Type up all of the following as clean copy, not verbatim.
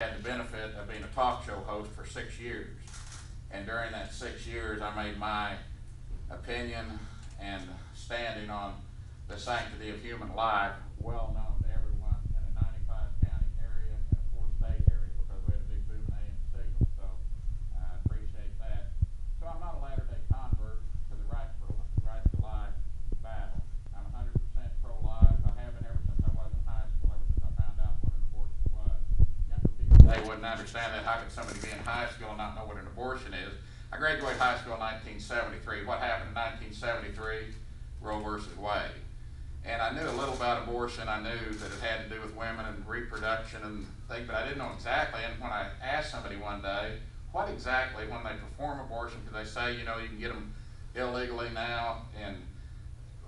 Had the benefit of being a talk show host for 6 years, and during that 6 years I made my opinion and standing on the sanctity of human life well known to everyone in a 95 county area and a 4-state area, because we had a big boom in AM signal. So I appreciate that. So I'm not a Latter-day convert to the right to life battle. I'm 100% pro-life. I have been ever since I was in high school, ever since I found out what an abortion was. Younger people today wouldn't understand that. How could somebody be in high school and not know what an abortion is? I graduated high school in 1973. What happened in 1973? Roe versus Wade. And I knew a little about abortion. I knew that it had to do with women and reproduction and things, but I didn't know exactly. And when I asked somebody one day, what exactly, when they perform abortion, because they say, you know, you can get them illegally now, and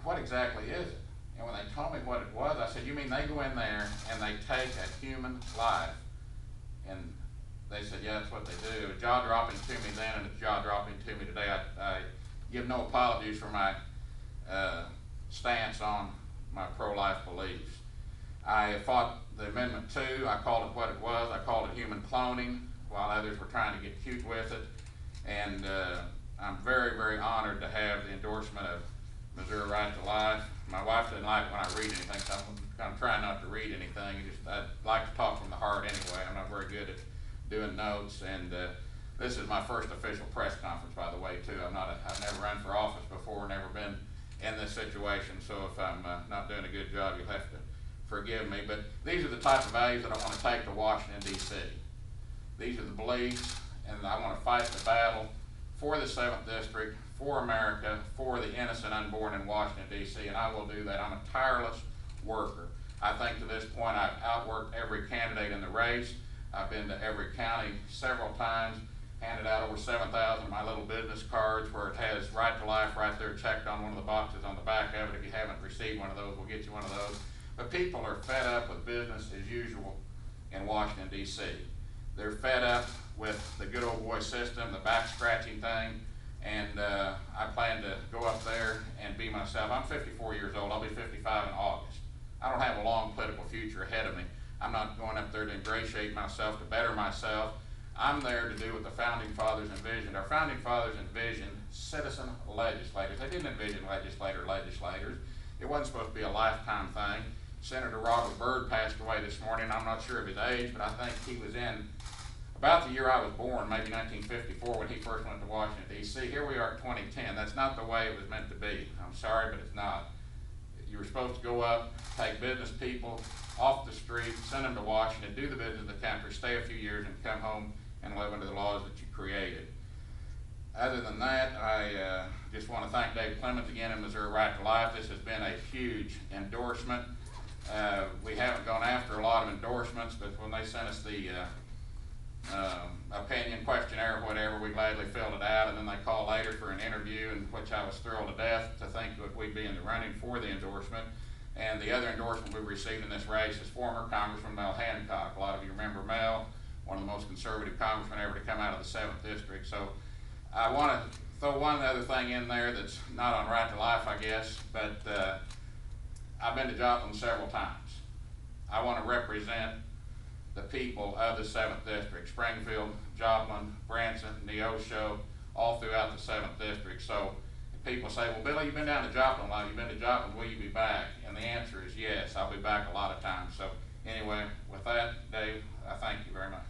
what exactly is it? And when they told me what it was, I said, you mean they go in there and they take a human life? And they said, yeah, that's what they do. It was jaw-dropping to me then, and it's jaw-dropping to me today. I give no apologies for my stance on my pro-life beliefs. I fought the Amendment 2. I called it what it was. I called it human cloning, while others were trying to get cute with it. And I'm very, very honored to have the endorsement of Missouri Right to Life. My wife doesn't like it when I read anything, so I'm trying not to read anything. I like to talk from the heart anyway. I'm not very good at doing notes, and this is my first official press conference, by the way, too. I've never run for office before, never been in this situation, so if I'm not doing a good job, you'll have to forgive me. But these are the type of values that I want to take to Washington, D.C. These are the beliefs, and I want to fight the battle for the 7th District, for America, for the innocent unborn in Washington, D.C., and I will do that. I'm a tireless worker. I think to this point I've outworked every candidate in the race. I've been to every county several times, handed out over 7,000 of my little business cards where it has Right to Life right there checked on one of the boxes on the back of it. If you haven't received one of those, we'll get you one of those. But people are fed up with business as usual in Washington, D.C. They're fed up with the good old boy system, the back scratching thing, and I plan to go up there and be myself. I'm 54 years old. I'll be 55 in August. I don't have a long political future ahead of me. I'm not going up there to ingratiate myself, to better myself. I'm there to do what the Founding Fathers envisioned. Our Founding Fathers envisioned citizen legislators. They didn't envision legislators. It wasn't supposed to be a lifetime thing. Senator Robert Byrd passed away this morning. I'm not sure of his age, but I think he was in about the year I was born, maybe 1954, when he first went to Washington, D.C. Here we are at 2010. That's not the way it was meant to be. I'm sorry, but it's not. You were supposed to go up, take business people off the street, send them to Washington, do the business of the country, stay a few years, and come home and live under the laws that you created. Other than that, I just want to thank Dave Clemens again in Missouri Right to Life. This has been a huge endorsement. We haven't gone after a lot of endorsements, but when they sent us the opinion questionnaire or whatever, we gladly filled it out, and then they called later for an interview, in which I was thrilled to death to think that we'd be in the running for the endorsement. And the other endorsement we received in this race is former Congressman Mel Hancock. A lot of you remember Mel, one of the most conservative congressmen ever to come out of the 7th District. So I want to throw one other thing in there that's not on Right to Life, I guess, but I've been to Joplin several times. I want to represent the people of the 7th District, Springfield, Joplin, Branson, Neosho, all throughout the 7th District. So if people say, well, Billy, you've been down to Joplin a lot, you've been to Joplin, will you be back? And the answer is yes, I'll be back a lot of times. So anyway, with that, Dave, I thank you very much.